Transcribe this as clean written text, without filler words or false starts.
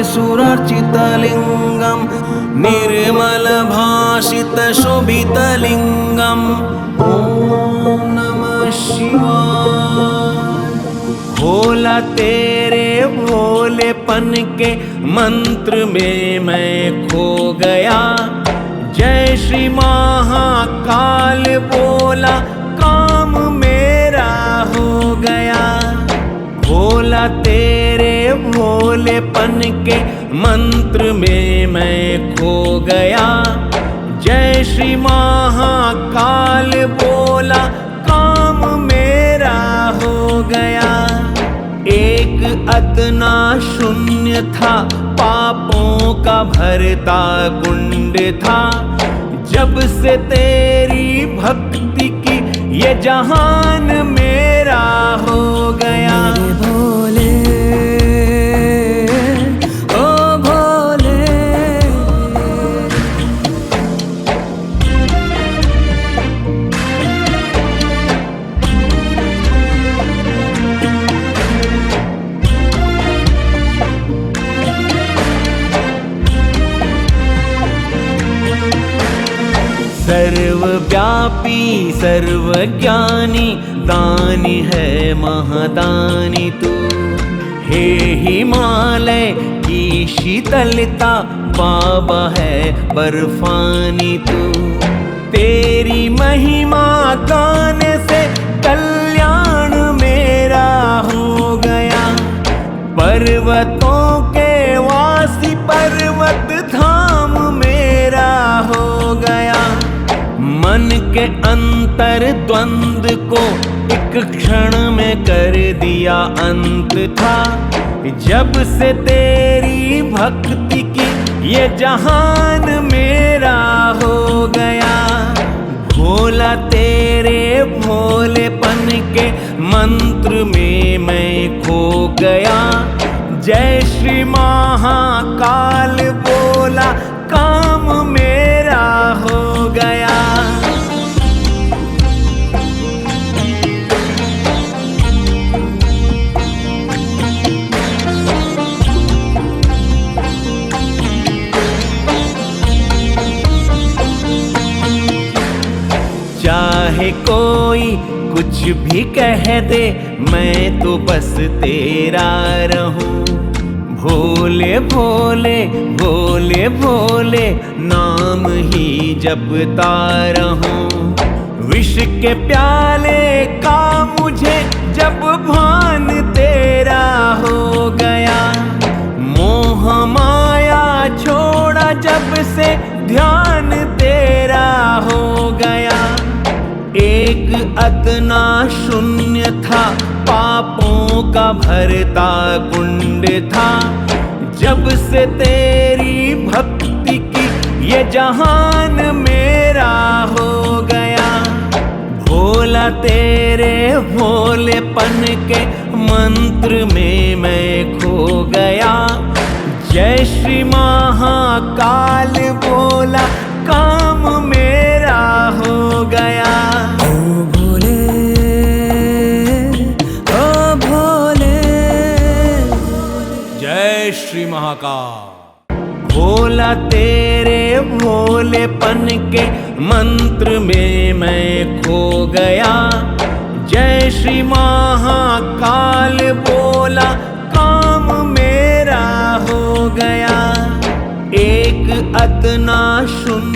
सुरचितलिङ्गं निर्मलभाषितशोभितलिङ्गम् ॐ नमः शिवाय। भोला तेरे भोलेपन के मंत्र में मैं खो गया। जय श्री महाकाल बोला काम मेरा हो गया। भोला तेरे भोलेपन के मंत्र में मैं खो गया। जय श्री महाकाल बोला काम मेरा हो गया। एक अदना शून्य था, पापों का भरता कुंड था। जब से तेरी भक्ति की ये जहान मेरा हो गया। भोले ओ भोले, सर्वव्यापी सर्वज्ञानी दानी है महादानी तू। हे हिमालय की शीतलता बाबा है बर्फानी तू। तेरी महिमा गाने से कल्याण मेरा हो गया। पर्वतों के वासी पर्वत धाम मेरा हो गया। मन के अंतर द्वंद को एक क्षण में कर दिया अंत था। जब से तेरी भक्ति की ये जहान मेरा हो गया। भोला तेरे भोलेपन के मंत्र में मैं खो गया। जय श्री महाकाल बोला काम मेरा हो गया। चाहे कोई कुछ भी कह दे, मैं तो बस तेरा रहूं। भोले भोले भोले भोले नाम ही जपता रहूं। विष के प्याले का मुझे जब भान तेरा हो गया। मोह माया छोड़ा जब से ध्यान तेरा हो गया। एक अदना शून्य था, पापों का भरता कुंड था। जब से तेरी भक्ति की ये जहान मेरा हो गया। भोला तेरे भोलेपन के मंत्र में मैं खो गया। जय श्री महाकाल बोला काम मेरा हो गया। ओ भोले ओ भोले, जय श्री महाकाल। भोला तेरे भोलेपन के मंत्र में मैं खो गया। जय श्री महाकाल बोला काम मेरा हो गया। एक अदना शून्य